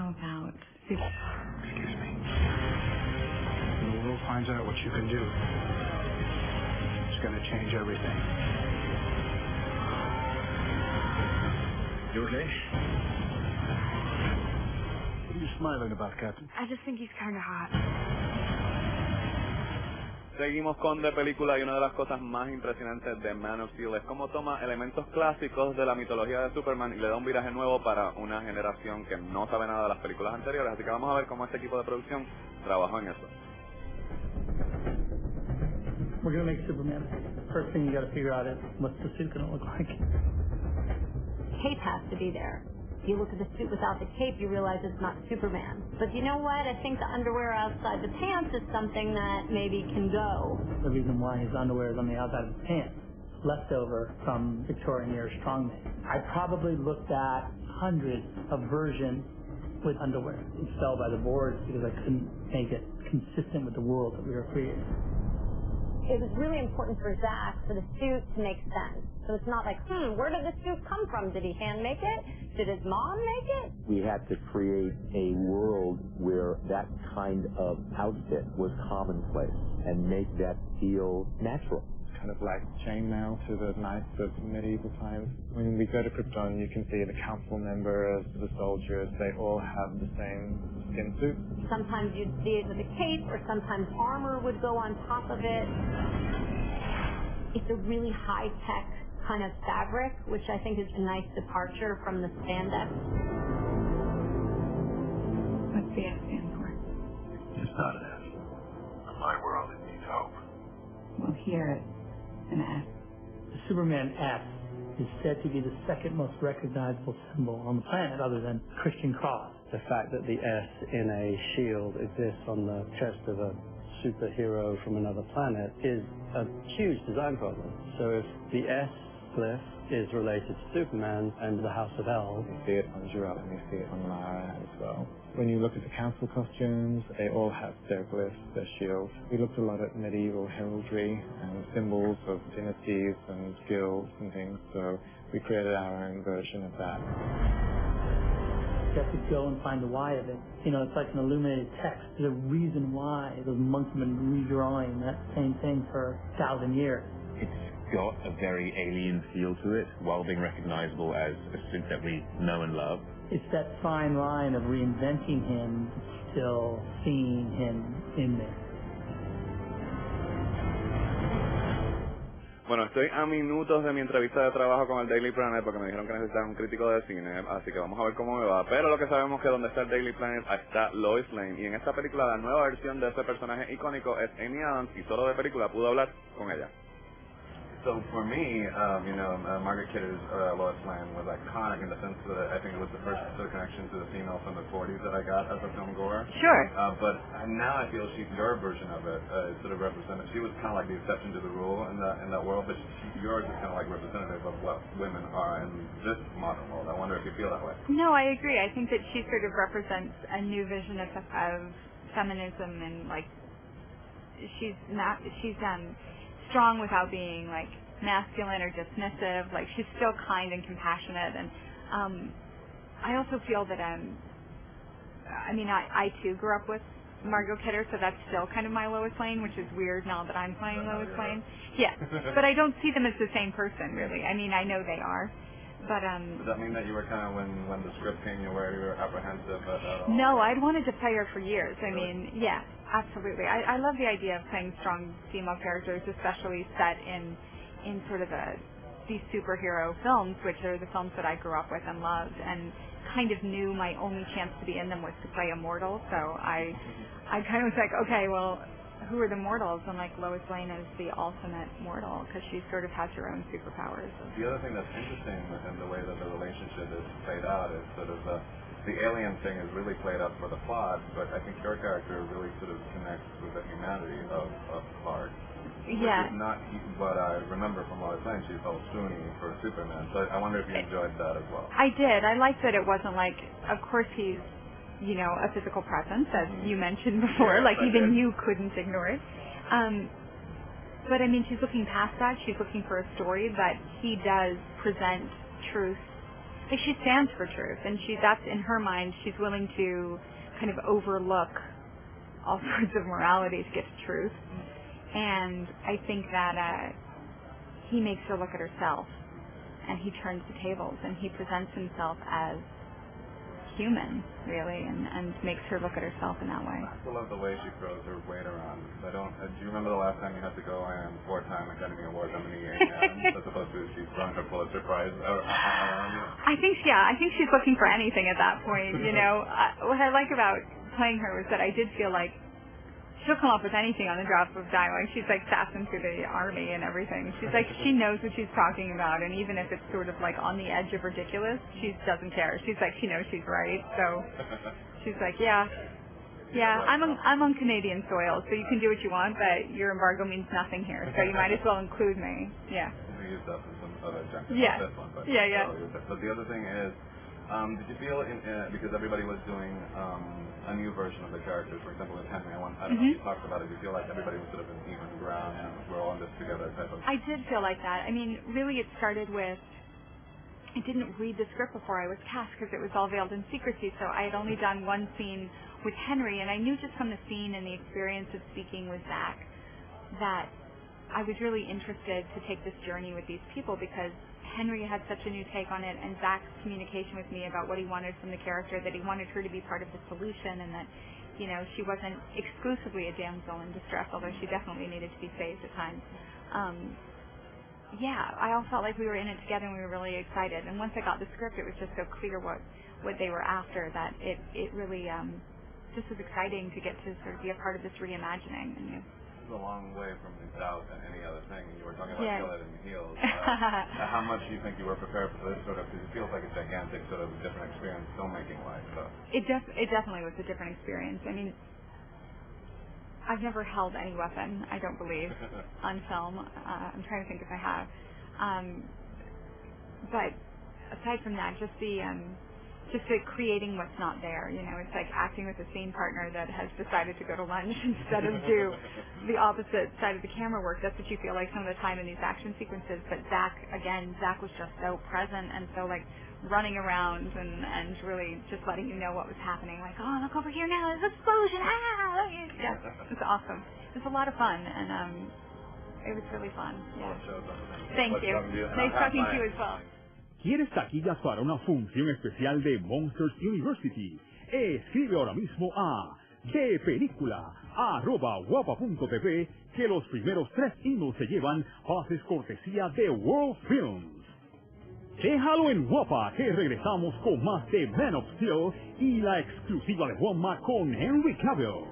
How about soup? Excuse me. When the world finds out what you can do, it's going to change everything. You okay? What are you smiling about, Captain? I just think he's kind of hot. Seguimos con de película y una de las cosas más impresionantes de Man of Steel es cómo toma elementos clásicos de la mitología de Superman y le da un viraje nuevo para una generación que no sabe nada de las películas anteriores, así que vamos a ver cómo este equipo de producción trabajó en eso. We're going to make Superman. First thing you got to figure out is what's the suit going to look like. Cape has to be there. If you look at the suit without the cape, you realize it's not Superman. But you know what? I think the underwear outside the pants is something that maybe can go. The reason why his underwear is on the outside of his pants, leftover from Victorian era strongmen. I probably looked at hundreds of versions with underwear. It fell by the boards because I couldn't make it consistent with the world that we were creating. It was really important for Zach for the suit to make sense. So it's not like, where did the suit come from? Did he hand make it? Did his mom make it? We had to create a world where that kind of outfit was commonplace and make that feel natural. Kind of like chainmail to the knights of medieval times. When we go to Krypton, you can see the council members, the soldiers, they all have the same skin suit. Sometimes you'd see it with a cape, or sometimes armor would go on top of it. It's a really high-tech kind of fabric, which I think is a nice departure from the spandex. What's the S stand for? It's not an S. In my world, it needs hope. Well, here it's an S. The Superman S is said to be the second most recognizable symbol on the planet other than Christian cross. The fact that the S in a shield exists on the chest of a superhero from another planet is a huge design problem. So if the S glyph is related to Superman and the House of L. You see it on Jor-El and you see it on Lara as well. When you look at the council costumes, they all have their glyphs, their shields. We looked a lot at medieval heraldry and symbols of dynasties and guilds and things, so we created our own version of that. You have to go and find the why of it. You know, it's like an illuminated text. There's a reason why those monks have been redrawing that same thing for 1,000 years. It's got a very alien feel to it, while being recognizable as a suit that we know and love. It's that fine line of reinventing him, still seeing him in there. Bueno, estoy a minutos de mi entrevista de trabajo con el Daily Planet porque me dijeron que necesitaban un crítico de cine, así que vamos a ver cómo me va. Pero lo que sabemos es que donde está el Daily Planet está Lois Lane, y en esta película la nueva versión de ese personaje icónico es Amy Adams, y solo de película pudo hablar con ella. So for me, Margaret Kidder's Lois Lane was iconic in the sense that I think it was the first sort of connection to the female from the 40s that I got as a film goer. Sure. But now I feel she's your version of it, sort of represented. She was kind of like the exception to the rule in that world, but yours is kind of like representative of what women are in this modern world. I wonder if you feel that way. No, I agree. I think that she sort of represents a new vision of feminism, and like she's strong without being like masculine or dismissive. Like she's still kind and compassionate, and I also feel that I too grew up with Margot Kidder, so that's still kind of my Lois Lane, which is weird now that I'm playing Lois Lane. Yeah, but I don't see them as the same person really. I mean, I know they are, but Does that mean that you were kind of when the script came, you were apprehensive at all? No, I'd wanted to play her for years. I mean, yeah. Absolutely. I love the idea of playing strong female characters, especially set in sort of these superhero films, which are the films that I grew up with and loved, and kind of knew my only chance to be in them was to play a mortal. So I kind of was like, okay, well, who are the mortals? And like Lois Lane is the ultimate mortal because she sort of has her own superpowers. The other thing that's interesting within the way that the relationship is played out is sort of the alien thing is really played up for the plot, but I think your character really sort of connects with the humanity of Clark. Yeah. Which is not what I remember from Lois Lane. She felt swoony for Superman. So I wonder if you enjoyed that as well. I did. I liked that it wasn't like, of course he's, a physical presence, as you mentioned before. Yeah, like even you couldn't ignore it. But I mean, she's looking past that. She's looking for a story, but he does present truth like she stands for truth, and that's in her mind. She's willing to kind of overlook all sorts of morality to get to truth. And I think that he makes her look at herself, and he turns the tables, and he presents himself as human, really, and makes her look at herself in that way. I still love the way she throws her weight around. Do you remember the last time you had to go in 4-time Academy Award nominee as opposed to she's throwing her Pulitzer Prize around you? I think she's looking for anything at that point. You know, what I like about playing her was that I did feel like she'll come up with anything on the drop of a dime. Like, she's like sassing through the army and everything. She's like, she knows what she's talking about, and even if it's sort of like on the edge of ridiculous, she doesn't care. She's like, she knows she's right. So she's like, yeah, I'm on Canadian soil, so you can do what you want, but your embargo means nothing here, so you might as well include me. Yeah. We used that for some other junk. Yeah. This one, but Yeah. But the other thing is, did you feel, because everybody was doing a new version of the characters, for example, with Henry, I don't know if you talked about it, did you feel like everybody was sort of an even ground, and we're all in this together type of... I did feel like that. I mean, really it started with, I didn't read the script before I was cast because it was all veiled in secrecy, so I had only done one scene with Henry, and I knew just from the scene and the experience of speaking with Zach that I was really interested to take this journey with these people because Henry had such a new take on it, and Zach's communication with me about what he wanted from the character, that he wanted her to be part of the solution, and that, you know, she wasn't exclusively a damsel in distress, although she definitely needed to be saved at times. I all felt like we were in it together, and we were really excited. And once I got the script, it was just so clear what they were after that it really just was exciting to get to sort of be a part of this reimagining. And, a long way from the doubt and any other thing. You were talking about Kill It in the Heels. How much do you think you were prepared for this sort of, because it feels like a gigantic sort of different experience filmmaking-wise. So. It definitely was a different experience. I mean, I've never held any weapon, I don't believe, on film. I'm trying to think if I have. But aside from that, just the creating what's not there, you know, it's like acting with a scene partner that has decided to go to lunch instead of do the opposite side of the camera work. That's what you feel like some of the time in these action sequences. But Zach was just so present and so like running around and really just letting you know what was happening. Like, oh, look over here now, there's an explosion! It's awesome. It's a lot of fun, and it was really fun. Yeah. Thank you. Nice talking to you as well. ¿Quieres taquillas para una función especial de Monsters University? Escribe ahora mismo a @guapa.tv que los primeros 3 emails se llevan pases cortesía de World Films. Déjalo en Guapa, que regresamos con más de Man of Steel y la exclusiva de Juanma con Henry Cavill.